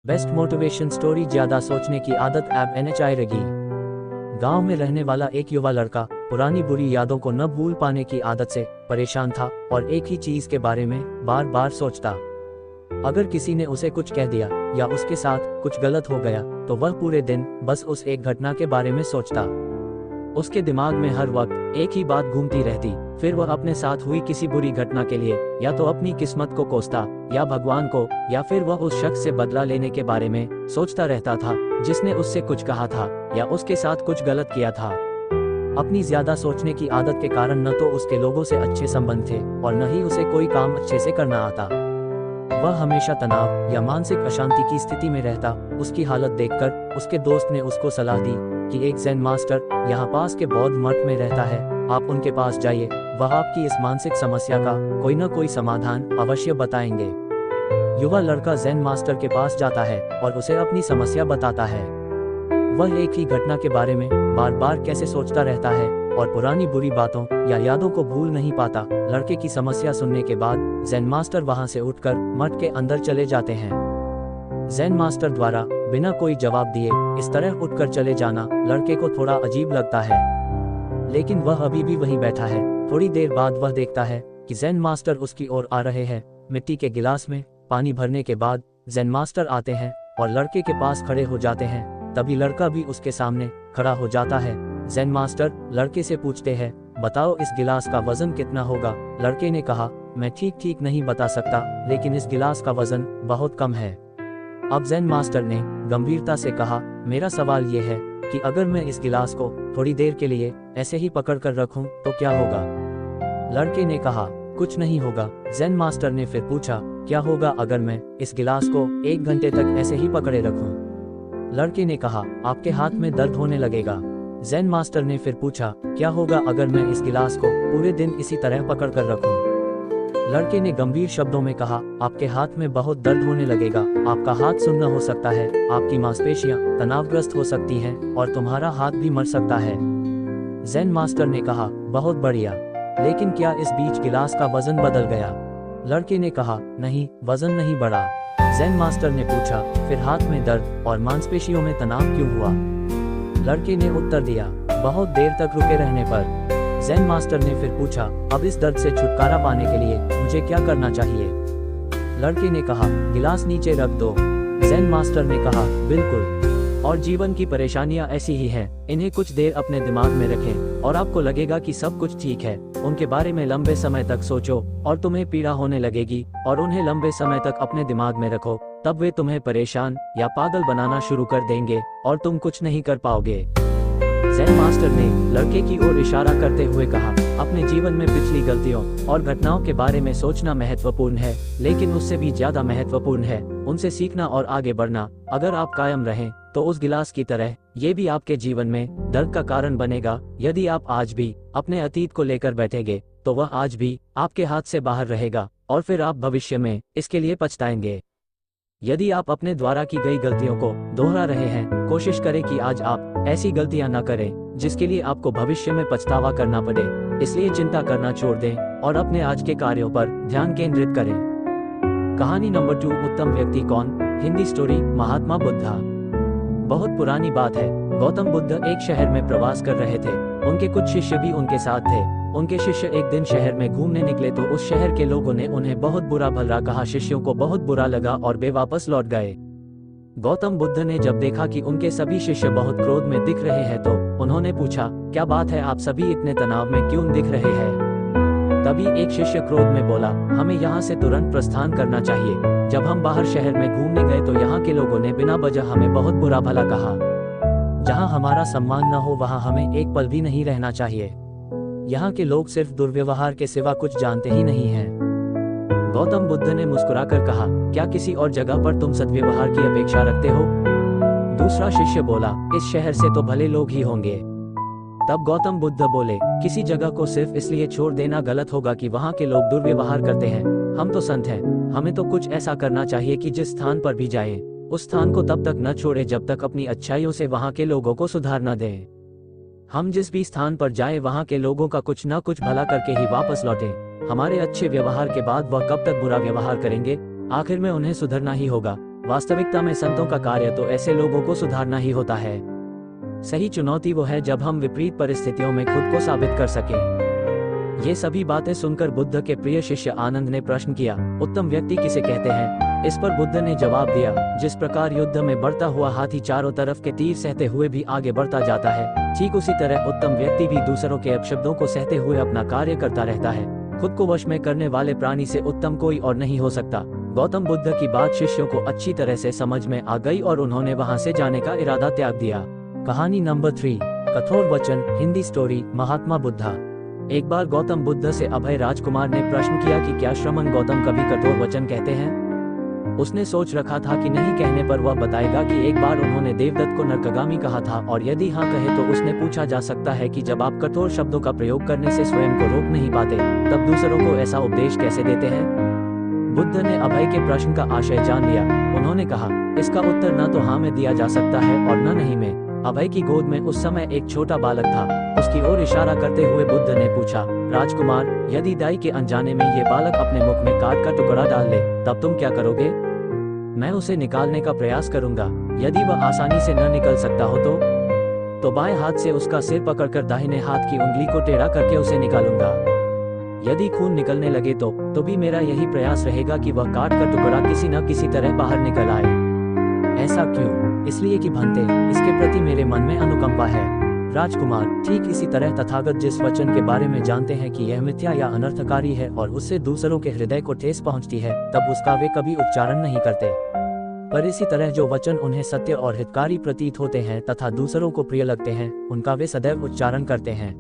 Best motivation story. ज्यादा सोचने की आदत ऐप NHI रगी। गांव में रहने वाला एक युवा लड़का पुरानी बुरी यादों को न भूल पाने की आदत से परेशान था और एक ही चीज के बारे में बार बार सोचता। अगर किसी ने उसे कुछ कह दिया या उसके साथ कुछ गलत हो गया तो वह पूरे दिन बस उस एक घटना के बारे में सोचता। उसके दिमाग में हर वक्त एक ही बात घूमती रहती। फिर वह अपने साथ हुई किसी बुरी घटना के लिए या तो अपनी किस्मत को कोसता या भगवान को, या फिर वह उस शख्स से बदला लेने के बारे में सोचता रहता था जिसने उससे कुछ कहा था या उसके साथ कुछ गलत किया था। अपनी ज्यादा सोचने की आदत के कारण न तो उसके लोगों से अच्छे संबंध थे और न ही उसे कोई काम अच्छे से करना आता। वह हमेशा तनाव या मानसिक अशांति की स्थिति में रहता। उसकी हालत देखकर उसके दोस्त ने उसको सलाह दी कि एक ज़ेन मास्टर यहाँ पास के बौद्ध मठ में रहता है, आप उनके पास जाइए, वह आपकी इस मानसिक समस्या का कोई न कोई समाधान अवश्य बताएंगे। युवा लड़का ज़ेन मास्टर के पास जाता है और उसे अपनी समस्या बताता है। वह एक ही घटना के बारे में बार बार कैसे सोचता रहता है और पुरानी बुरी बातों या यादों को भूल नहीं पाता। लड़के की समस्या सुनने के बाद ज़ेन मास्टर वहां से उठकर मठ के अंदर चले जाते हैं। ज़ेन मास्टर द्वारा बिना कोई जवाब दिए इस तरह उठकर चले जाना लड़के को थोड़ा अजीब लगता है, लेकिन वह अभी भी वहीं बैठा है। थोड़ी देर बाद वह देखता है कि ज़ेन मास्टर उसकी ओर आ रहे हैं। मिट्टी के गिलास में पानी भरने के बाद ज़ेन मास्टर आते हैं और लड़के के पास खड़े हो जाते हैं। तभी लड़का भी उसके सामने खड़ा हो जाता है। ज़ेन मास्टर लड़के से पूछते हैं, बताओ इस गिलास का वजन कितना होगा। लड़के ने कहा, मैं ठीक नहीं बता सकता, लेकिन इस गिलास का वजन बहुत कम है। अब ज़ेन मास्टर ने गंभीरता से कहा, मेरा सवाल ये है कि अगर मैं इस गिलास को थोड़ी देर के लिए ऐसे ही पकड़ कर रखूं तो क्या होगा। लड़के ने कहा, कुछ नहीं होगा। ज़ेन मास्टर ने फिर पूछा, क्या होगा अगर मैं इस गिलास को 1 घंटे तक ऐसे ही पकड़े रखूं। लड़के ने कहा, आपके हाथ में दर्द होने लगेगा। ज़ेन मास्टर ने फिर पूछा, क्या होगा अगर मैं इस गिलास को पूरे दिन इसी तरह पकड़ कर रखूं। लड़के ने गंभीर शब्दों में कहा, आपके हाथ में बहुत दर्द होने लगेगा, आपका हाथ सुन्न हो सकता है, आपकी मांसपेशियां तनावग्रस्त हो सकती हैं और तुम्हारा हाथ भी मर सकता है। ज़ेन मास्टर ने कहा, बहुत बढ़िया, लेकिन क्या इस बीच गिलास का वजन बदल गया। लड़के ने कहा, नहीं, वजन नहीं बढ़ा। ज़ेन मास्टर ने पूछा, फिर हाथ में दर्द और मांसपेशियों में तनाव क्यों हुआ। लड़के ने उत्तर दिया, बहुत देर तक रुके रहने पर। ज़ेन मास्टर ने फिर पूछा, अब इस दर्द से छुटकारा पाने के लिए मुझे क्या करना चाहिए। लड़के ने कहा, गिलास नीचे रख दो। ज़ेन मास्टर ने कहा, बिल्कुल, और जीवन की परेशानियां ऐसी ही हैं, इन्हें कुछ देर अपने दिमाग में रखें और आपको लगेगा कि सब कुछ ठीक है। उनके बारे में लंबे समय तक सोचो और तुम्हें पीड़ा होने लगेगी, और उन्हें लंबे समय तक अपने दिमाग में रखो, तब वे तुम्हें परेशान या पागल बनाना शुरू कर देंगे और तुम कुछ नहीं कर पाओगे। ज़ेन मास्टर ने लड़के की ओर इशारा करते हुए कहा, अपने जीवन में पिछली गलतियों और घटनाओं के बारे में सोचना महत्वपूर्ण है, लेकिन उससे भी ज्यादा महत्वपूर्ण है उनसे सीखना और आगे बढ़ना। अगर आप कायम रहें तो उस गिलास की तरह ये भी आपके जीवन में दर्द का कारण बनेगा। यदि आप आज भी अपने अतीत को लेकर बैठेंगे तो वह आज भी आपके हाथ से बाहर रहेगा और फिर आप भविष्य में इसके लिए पछताएंगे। यदि आप अपने द्वारा की गई गलतियों को दोहरा रहे हैं, कोशिश करें कि आज आप ऐसी गलतियां न करें जिसके लिए आपको भविष्य में पछतावा करना पड़े। इसलिए चिंता करना छोड़ दें और अपने आज के कार्यों पर ध्यान केंद्रित करें। कहानी नंबर 2, उत्तम व्यक्ति कौन। हिंदी स्टोरी, महात्मा बुद्धा। बहुत पुरानी बात है, गौतम बुद्ध एक शहर में प्रवास कर रहे थे। उनके कुछ शिष्य भी उनके साथ थे। उनके शिष्य एक दिन शहर में घूमने निकले तो उस शहर के लोगों ने उन्हें बहुत बुरा भला कहा। शिष्यों को बहुत बुरा लगा और वे वापस लौट गए। गौतम बुद्ध ने जब देखा कि उनके सभी शिष्य बहुत क्रोध में दिख रहे हैं तो उन्होंने पूछा, क्या बात है, आप सभी इतने तनाव में क्यों दिख रहे हैं। तभी एक शिष्य क्रोध में बोला, हमें यहाँ से तुरंत प्रस्थान करना चाहिए। जब हम बाहर शहर में घूमने गए तो यहाँ के लोगों ने बिना वजह हमें बहुत बुरा भला कहा। जहाँ हमारा सम्मान न हो वहाँ हमें एक पल भी नहीं रहना चाहिए। यहाँ के लोग सिर्फ दुर्व्यवहार के सिवा कुछ जानते ही नहीं हैं। गौतम बुद्ध ने मुस्कुराकर कहा, क्या किसी और जगह पर तुम सद्व्यवहार की अपेक्षा रखते हो। दूसरा शिष्य बोला, इस शहर से तो भले लोग ही होंगे। तब गौतम बुद्ध बोले, किसी जगह को सिर्फ इसलिए छोड़ देना गलत होगा कि वहाँ के लोग दुर्व्यवहार करते हैं। हम तो संत हैं, हमें तो कुछ ऐसा करना चाहिए कि जिस स्थान पर भी जाएं, उस स्थान को तब तक न छोड़े जब तक अपनी अच्छाइयों से वहाँ के लोगों को सुधार न दें। हम जिस भी स्थान पर जाएं वहाँ के लोगों का कुछ न कुछ भला करके ही वापस लौटें। हमारे अच्छे व्यवहार के बाद वह कब तक बुरा व्यवहार करेंगे, आखिर में उन्हें सुधरना ही होगा। वास्तविकता में संतों का कार्य तो ऐसे लोगों को सुधारना ही होता है। सही चुनौती वो है जब हम विपरीत परिस्थितियों में खुद को साबित कर सकें। ये सभी बातें सुनकर बुद्ध के प्रिय शिष्य आनंद ने प्रश्न किया, उत्तम व्यक्ति किसे कहते हैं? इस पर बुद्ध ने जवाब दिया, जिस प्रकार युद्ध में बढ़ता हुआ हाथी चारों तरफ के तीर सहते हुए भी आगे बढ़ता जाता है, ठीक उसी तरह उत्तम व्यक्ति भी दूसरों के अपशब्दों को सहते हुए अपना कार्य करता रहता है। खुद को वश में करने वाले प्राणी से उत्तम कोई और नहीं हो सकता। गौतम बुद्ध की बात शिष्यों को अच्छी तरह से समझ में आ गई और उन्होंने वहां से जाने का इरादा त्याग दिया। कहानी नंबर 3, कठोर वचन। हिंदी स्टोरी, महात्मा बुद्धा। एक बार गौतम बुद्ध से अभय राजकुमार ने प्रश्न किया कि क्या श्रमण गौतम कभी कठोर वचन कहते हैं? उसने सोच रखा था कि नहीं कहने पर वह बताएगा कि एक बार उन्होंने देवदत्त को नरकगामी कहा था, और यदि हाँ कहे तो उसने पूछा जा सकता है कि जब आप कठोर शब्दों का प्रयोग करने से स्वयं को रोक नहीं पाते, तब दूसरों को ऐसा उपदेश कैसे देते हैं? बुद्ध ने अभय के प्रश्न का आशय जान लिया। उन्होंने कहा, इसका उत्तर न तो हाँ में दिया जा सकता है और न नहीं में। अभय की गोद में उस समय एक छोटा बालक था। उसकी ओर इशारा करते हुए बुद्ध ने पूछा, राजकुमार, यदि दाई के अनजाने में ये बालक अपने मुख में काट का टुकड़ा डाल ले, तब तुम क्या करोगे? मैं उसे निकालने का प्रयास करूंगा। यदि वह आसानी से न निकल सकता हो तो बाएं हाथ से उसका सिर पकड़कर दाहिने हाथ की उंगली को टेढ़ा करके उसे निकालूंगा। यदि खून निकलने लगे तो भी मेरा यही प्रयास रहेगा कि वह काट का टुकड़ा किसी न किसी तरह बाहर निकल आए। ऐसा क्यों? इसलिए कि भंते, इसके प्रति मेरे मन में अनुकंपा है। राजकुमार, ठीक इसी तरह तथागत जिस वचन के बारे में जानते हैं कि यह मिथ्या या अनर्थकारी है और उससे दूसरों के हृदय को ठेस पहुंचती है, तब उसका वे कभी उच्चारण नहीं करते। पर इसी तरह जो वचन उन्हें सत्य और हितकारी प्रतीत होते हैं तथा दूसरों को प्रिय लगते हैं, उनका वे सदैव उच्चारण करते हैं।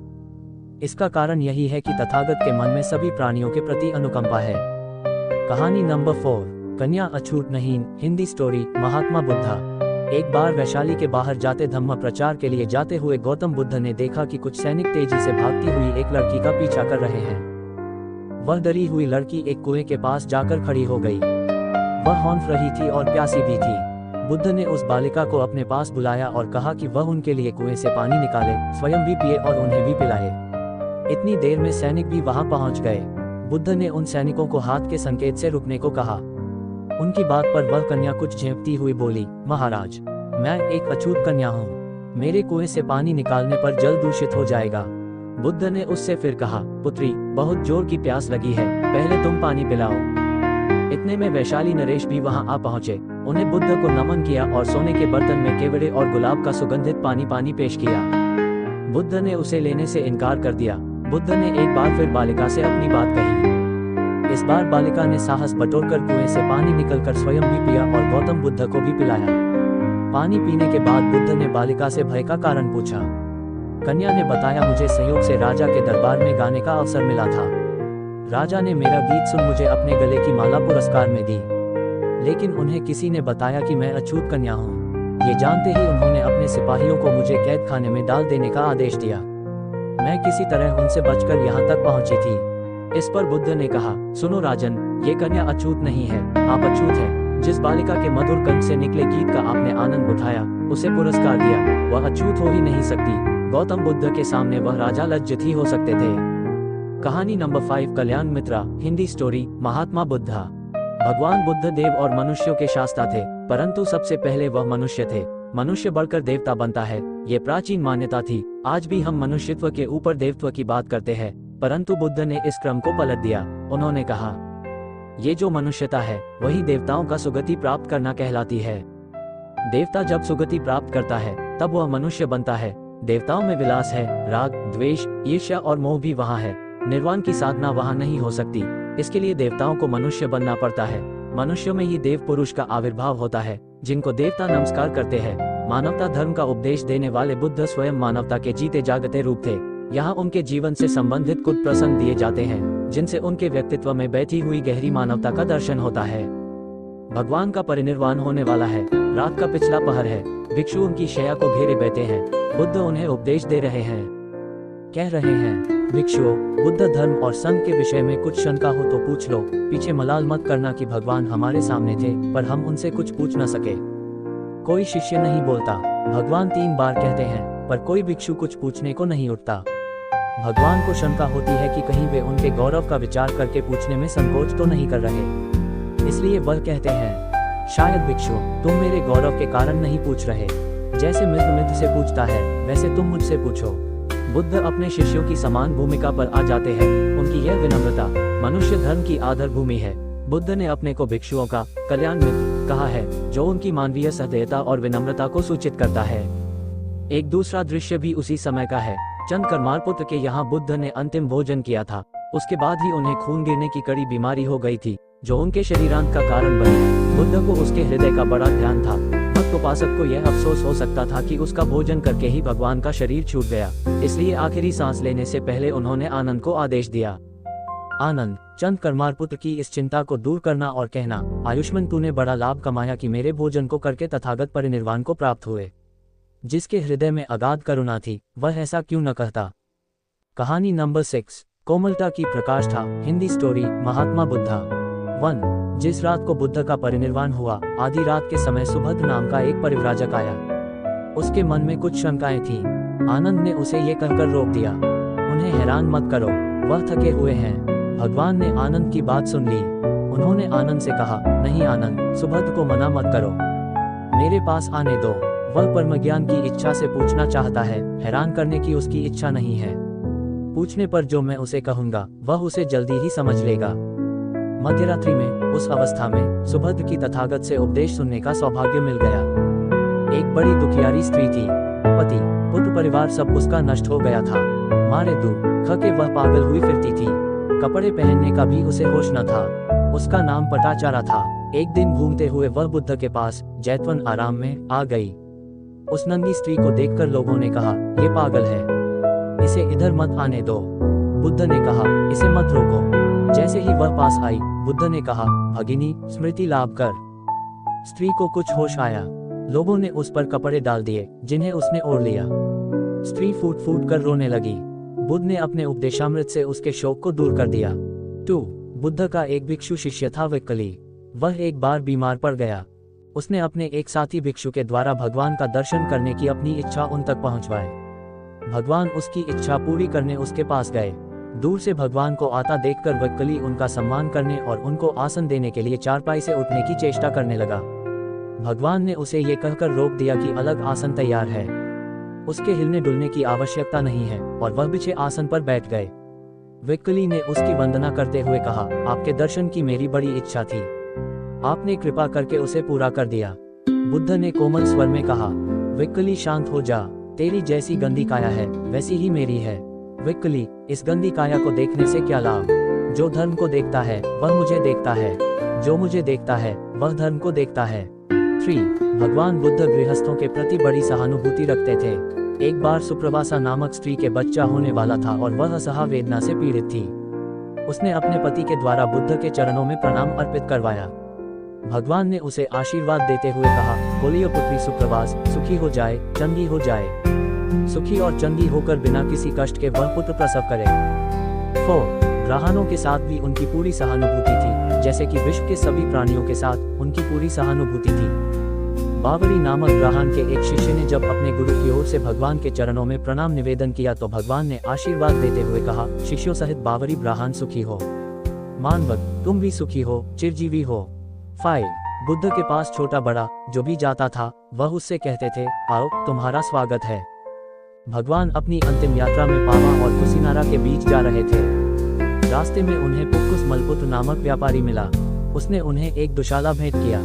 इसका कारण यही है कि तथागत के मन में सभी प्राणियों के प्रति अनुकंपा है। कहानी नंबर 4, कन्या अछूत नहीं। हिंदी स्टोरी, महात्मा बुद्धा। एक बार वैशाली के बाहर जाते धम्म प्रचार के लिए जाते हुए गौतम बुद्ध ने देखा कि कुछ सैनिक तेजी से भागती हुई एक लड़की का पीछा कर रहे हैं। वह डरी हुई लड़की एक कुएं के पास जाकर खड़ी हो गई। वह हौंफ रही थी और प्यासी भी थी। बुद्ध ने उस बालिका को अपने पास बुलाया और कहा कि वह उनके लिए कुएं से पानी निकाले, स्वयं भी पिए और उन्हें भी पिलाए। इतनी देर में सैनिक भी वहां पहुंच गए। बुद्ध ने उन सैनिकों को हाथ के संकेत से रुकने को कहा। उनकी बात पर वह कन्या कुछ झेंपती हुई बोली, महाराज, मैं एक अछूत कन्या हूँ। मेरे कुएं से पानी निकालने पर जल दूषित हो जाएगा। बुद्ध ने उससे फिर कहा, पुत्री, बहुत जोर की प्यास लगी है, पहले तुम पानी पिलाओ। इतने में वैशाली नरेश भी वहां आ पहुंचे। उन्हें बुद्ध को नमन किया और सोने के बर्तन में केवड़े और गुलाब का सुगंधित पानी पेश किया। बुद्ध ने उसे लेने से इनकार कर दिया। बुद्ध ने एक बार फिर बालिका से अपनी बात कही। इस बार बालिका ने साहस बटोरकर कुएं से पानी निकलकर स्वयं भी पिया और गौतम बुद्ध को भी पिलाया। पानी पीने के बाद बुद्ध ने बालिका से भय का कारण पूछा। कन्या ने बताया, मुझे संयोग से राजा के दरबार में गाने का अवसर मिला था। राजा ने मेरा गीत सुन मुझे अपने गले की माला पुरस्कार में दी, लेकिन उन्हें किसी ने बताया कि मैं अछूत कन्या हूँ। ये जानते ही उन्होंने अपने सिपाहियों को मुझे कैद खाने में डाल देने का आदेश दिया। मैं किसी तरह उनसे बचकर यहाँ तक पहुंची थी। इस पर बुद्ध ने कहा, सुनो राजन, ये कन्या अछूत नहीं है, आप अछूत हैं। जिस बालिका के मधुर कंठ से निकले गीत का आपने आनंद उठाया, उसे पुरस्कार दिया, वह अछूत हो ही नहीं सकती। गौतम बुद्ध के सामने वह राजा लज्जित ही हो सकते थे। कहानी नंबर 5, कल्याण मित्रा। हिंदी स्टोरी, महात्मा बुद्धा। भगवान बुद्ध देव और मनुष्यों के शास्ता थे, परंतु सबसे पहले वह मनुष्य थे। मनुष्य बढ़कर देवता बनता है, ये प्राचीन मान्यता थी। आज भी हम मनुष्यत्व के ऊपर देवत्व की बात करते हैं, परंतु बुद्ध ने इस क्रम को पलट दिया। उन्होंने कहा, ये जो मनुष्यता है वही देवताओं का सुगति प्राप्त करना कहलाती है। देवता जब सुगति प्राप्त करता है तब वह मनुष्य बनता है। देवताओं में विलास है, राग, द्वेष, ईर्ष्या और मोह भी वहाँ है। निर्वाण की साधना वहाँ नहीं हो सकती। इसके लिए देवताओं को मनुष्य बनना पड़ता है। मनुष्यों में ही देव पुरुष का आविर्भाव होता है, जिनको देवता नमस्कार करते हैं। मानवता धर्म का उपदेश देने वाले बुद्ध स्वयं मानवता के जीते जागते रूप थे। यहाँ उनके जीवन से संबंधित कुछ प्रसंग दिए जाते हैं, जिनसे उनके व्यक्तित्व में बैठी हुई गहरी मानवता का दर्शन होता है। भगवान का परिनिर्वाण होने वाला है। रात का पिछला पहर है। भिक्षु उनकी शैया को घेरे बैठे हैं। बुद्ध उन्हें उपदेश दे रहे हैं। कह रहे हैं, भिक्षुओं, बुद्ध धर्म और संघ के विषय में कुछ शंका हो तो पूछ लो। पीछे मलाल मत करना कि भगवान हमारे सामने थे, पर हम उनसे कुछ पूछ न सके। कोई शिष्य नहीं बोलता। भगवान 3 बार कहते हैं, पर कोई भिक्षु कुछ पूछने को नहीं उठता। भगवान को शंका होती है कि कहीं वे उनके गौरव का विचार करके पूछने में संकोच तो नहीं कर रहे। इसलिए वह कहते हैं, शायद भिक्षु, तुम मेरे गौरव के कारण नहीं पूछ रहे। जैसे मित्र मित्र से पूछता है, वैसे तुम मुझसे पूछो। बुद्ध अपने शिष्यों की समान भूमिका पर आ जाते हैं। उनकी यह विनम्रता मनुष्य धर्म की आधार भूमि है। बुद्ध ने अपने को भिक्षुओं का कल्याण मित्र कहा है, जो उनकी मानवीय सहृदयता और विनम्रता को सूचित करता है। एक दूसरा दृश्य भी उसी समय का है। चंद करमार पुत्र के यहाँ बुद्ध ने अंतिम भोजन किया था। उसके बाद ही उन्हें खून गिरने की कड़ी बीमारी हो गई थी, जो उनके शरीरांत का कारण बनी। बुद्ध को उसके हृदय का बड़ा ध्यान था। भक्त उपासक को यह अफसोस हो सकता था कि उसका भोजन करके ही भगवान का शरीर छूट गया, इसलिए आखिरी सांस लेने से पहले उन्होंने आनंद को आदेश दिया। आनंद, चंद करमार पुत्र की इस चिंता को दूर करना और कहना, आयुष्मान तूने बड़ा लाभ कमाया कि मेरे भोजन को करके तथागत परिनिर्वाण को प्राप्त हुए। जिसके हृदय में अगाध करुणा थी, वह ऐसा क्यों न कहता। कहानी नंबर 6, कोमलता की प्रकाष्ठा। हिंदी स्टोरी, महात्मा बुद्धा। 1। जिस रात को बुद्ध का परिनिर्वाण हुआ, आधी रात के समय सुभद्र नाम का एक परिव्राजक आया। उसके मन में कुछ शंकाएं थीं। आनंद ने उसे ये कहकर रोक दिया, उन्हें हैरान मत करो, वह थके हुए हैं। भगवान ने आनंद की बात सुन ली। उन्होंने आनंद से कहा, नहीं आनंद, सुभद्र को मना मत करो, मेरे पास आने दो। वह परमज्ञान की इच्छा से पूछना चाहता है, हैरान करने की उसकी इच्छा नहीं है। पूछने पर जो मैं उसे कहूंगा, वह उसे जल्दी ही समझ लेगा। मध्यरात्रि में, उस अवस्था में, सुभद्र की तथागत से उपदेश सुनने का सौभाग्य मिल गया। एक बड़ी दुखियारी स्त्री थी। पति, पुत्र, परिवार सब उसका नष्ट हो गया था। मारे दुख के वह पागल हुई फिरती थी। कपड़े पहनने का भी उसे होश न था। उसका नाम पटाचारा था। एक दिन घूमते हुए वह बुद्ध के पास जैतवन आराम में आ गई। उस नंगी स्त्री को देखकर लोगों ने कहा, ये पागल है, इसे इधर मत आने दो। बुद्ध ने कहा, इसे मत रोको। जैसे ही वह पास आई, बुद्ध ने कहा, भगिनी, स्मृति लाभ कर। स्त्री को कुछ होश आया। लोगों ने उस पर कपड़े डाल दिए, जिन्हें उसने ओढ़ लिया। स्त्री फूट फूट कर रोने लगी। बुद्ध ने अपने उपदेशामृत से उसके शोक को दूर कर दिया। 2. बुद्ध का एक भिक्षु शिष्य था विक्कली। वह एक बार बीमार पड़ गया। उसने अपने एक साथी भिक्षु के द्वारा भगवान का दर्शन करने की अपनी इच्छा उन तक पहुंचवाए। भगवान उसकी इच्छा पूरी करने उसके पास गए। दूर से भगवान को आता देखकर विक्कली उनका सम्मान करने और उनको आसन देने के लिए चारपाई से उठने की चेष्टा करने लगा। भगवान ने उसे ये कहकर रोक दिया कि अलग आसन तैयार है, उसके हिलने डुलने की आवश्यकता नहीं है, और वह बिछे आसन पर बैठ गए। विक्कली ने उसकी वंदना करते हुए कहा, आपके दर्शन की मेरी बड़ी इच्छा थी, आपने कृपा करके उसे पूरा कर दिया। बुद्ध ने कोमल स्वर में कहा, विक्कली शांत हो जा, तेरी जैसी गंदी काया है, वैसी ही मेरी है। विक्कली, इस गंदी काया को देखने से क्या लाभ? जो धर्म को देखता है, वह मुझे देखता है, जो मुझे देखता है, वह धर्म को देखता है। 3. भगवान बुद्ध गृहस्थों के प्रति बड़ी सहानुभूति रखते थे। एक बार सुप्रवासा नामक स्त्री के बच्चा होने वाला था और वह असहा वेदना से पीड़ित थी। उसने अपने पति के द्वारा बुद्ध के चरणों में प्रणाम अर्पित करवाया। भगवान ने उसे आशीर्वाद देते हुए कहा, बोलिए पुत्री सुप्रवास, सुखी हो जाए, चंगी हो जाए। सुखी और चंगी होकर बिना किसी कष्ट के वह पुत्र प्रसव करे। 4. ग्रहाणों के साथ भी उनकी पूरी सहानुभूति थी, जैसे कि विश्व के सभी प्राणियों के साथ उनकी पूरी सहानुभूति थी। बावरी नामक ग्रहाण के एक शिष्य ने जब अपने गुरु की ओर से भगवान के चरणों में प्रणाम निवेदन किया तो भगवान ने आशीर्वाद देते हुए कहा, शिष्यों सहित बावरी ब्राह्मण सुखी हो। मानवक, तुम भी सुखी हो, चिरजीवी हो। 5. बुद्ध के पास छोटा बड़ा जो भी जाता था, वह उससे कहते थे, आओ, तुम्हारा स्वागत है। भगवान अपनी अंतिम यात्रा में पावा और कुसिनारा के बीच जा रहे थे। रास्ते में उन्हें पुक्कुस मलपुत्र नामक व्यापारी मिला। उसने उन्हें एक दुशाला भेंट किया,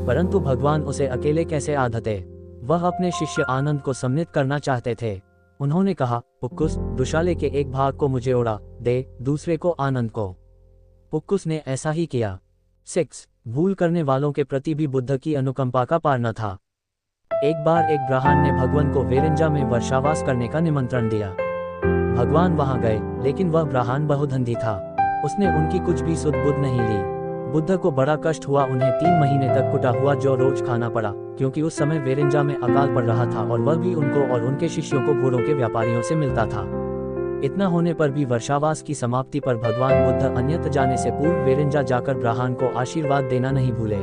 परंतु भगवान उसे अकेले कैसे आधते। वह अपने शिष्य आनंद को सम्मिलित करना चाहते थे। उन्होंने कहा, पुक्कुस, दुशाले के एक भाग को मुझे उड़ा दे, दूसरे को आनंद को। पुक्कुस ने ऐसा ही किया। 6. भूल करने वालों के प्रति भी बुद्ध की अनुकंपा का पार न था। एक बार एक ब्राह्मण ने भगवान को वेरेंजा में वर्षावास करने का निमंत्रण दिया। भगवान वहां गए, लेकिन वह ब्राह्मण बहुधंधी था। उसने उनकी कुछ भी सुध बुध नहीं ली। बुद्ध को बड़ा कष्ट हुआ। उन्हें 3 महीने तक कुटा हुआ जौ रोज खाना पड़ा, क्योंकि उस समय वेरेंजा में अकाल पड़ रहा था और वह भी उनको और उनके शिष्यों को घोड़ों के व्यापारियों से मिलता था। इतना होने पर भी वर्षावास की समाप्ति पर भगवान बुद्ध अन्यत्र जाने से पूर्व वेरेंजा जाकर ब्राह्मण को आशीर्वाद देना नहीं भूले।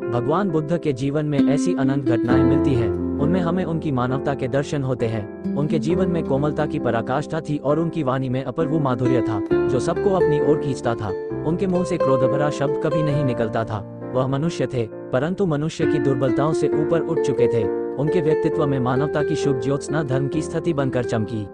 भगवान बुद्ध के जीवन में ऐसी अनंत घटनाएं मिलती हैं, उनमें हमें उनकी मानवता के दर्शन होते हैं। उनके जीवन में कोमलता की पराकाष्ठा थी और उनकी वाणी में अपूर्व माधुर्य था, जो सबको अपनी ओर खींचता था। उनके मुंह से क्रोध भरा शब्द कभी नहीं निकलता था। वह मनुष्य थे, परंतु मनुष्य की दुर्बलताओं से ऊपर उठ चुके थे। उनके व्यक्तित्व में मानवता की शुभ ज्योत्सना धर्म की स्थिति बनकर चमकी।